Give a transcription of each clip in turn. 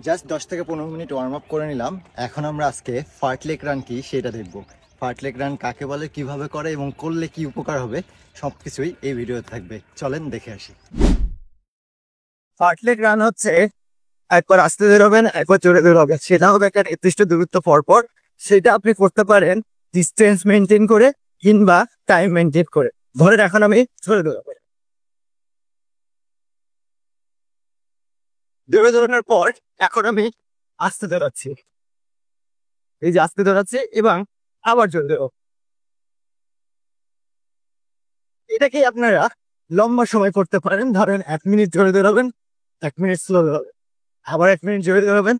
Just 10 থেকে 15 minute warm up করে নিলাম। এখন আমরা আজকে ফার্টলেক রান কি সেটা দেখব। ফার্টলেক রান কাকে বলে, কিভাবে করে এবং করলে কি উপকার হবে, সবকিছুই এই ভিডিওতে থাকবে। চলেন দেখে আসি। ফার্টলেক রান হচ্ছে একবার আস্তে বেরোবেন, একবার জোরে বেরোবেন, সেটা হবে একটা নির্দিষ্ট দূরত্ব পর পর। সেটা আপনি করতে পারেন ডিস্টেন্স মেনটেন করে কিংবা টাইম মেনটেন করে। ধরেন এখন আমি জোরে বেরোবো, জোরে বেরোনোর পর এখন আমি আস্তে বেরোচ্ছি, এই যে আস্তে বেরোচ্ছি এবং আবার জোরে বেরোবো। এটাকে আপনারা লম্বা সময় করতে পারেন। ধরেন 1 মিনিট জোরে বেরোবেন, 1 মিনিট স্লো বেরোবেন, আবার 1 মিনিট জোরে বেরোবেন,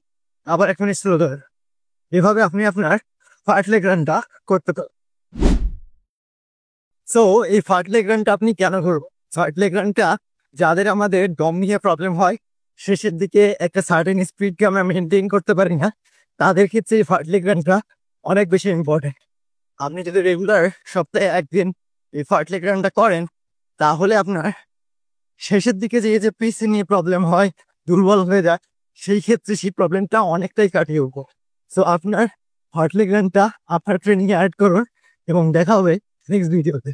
আবার 1 মিনিট স্লো বেরোবেন। এভাবে আপনি আপনার ফার্টলেক রানটা করতে পারেন। সো এই ফার্টলেক রানটা আপনি কেন করবেন? ফার্টলেক রানটা যাদের আমাদের দম নিয়ে প্রবলেম হয়, শেষের দিকে একটা সার্টেন স্পিডকে আমরা মেনটেন করতে পারি না, তাদের ক্ষেত্রে এই ফার্টলেক রানটা অনেক বেশি ইম্পর্টেন্ট। আপনি যদি রেগুলার সপ্তাহে একদিন এই ফার্টলেক রানটা করেন, তাহলে আপনার শেষের দিকে যে পিসি নিয়ে প্রবলেম হয়, দুর্বল হয়ে যায়, সেই ক্ষেত্রে সেই প্রবলেমটা অনেকটাই কাটিয়ে উঠবো। সো আপনার ফার্টলেক রানটা আপনার ট্রেনিংয়ে অ্যাড করুন এবং দেখা হবে নেক্সট ভিডিওতে।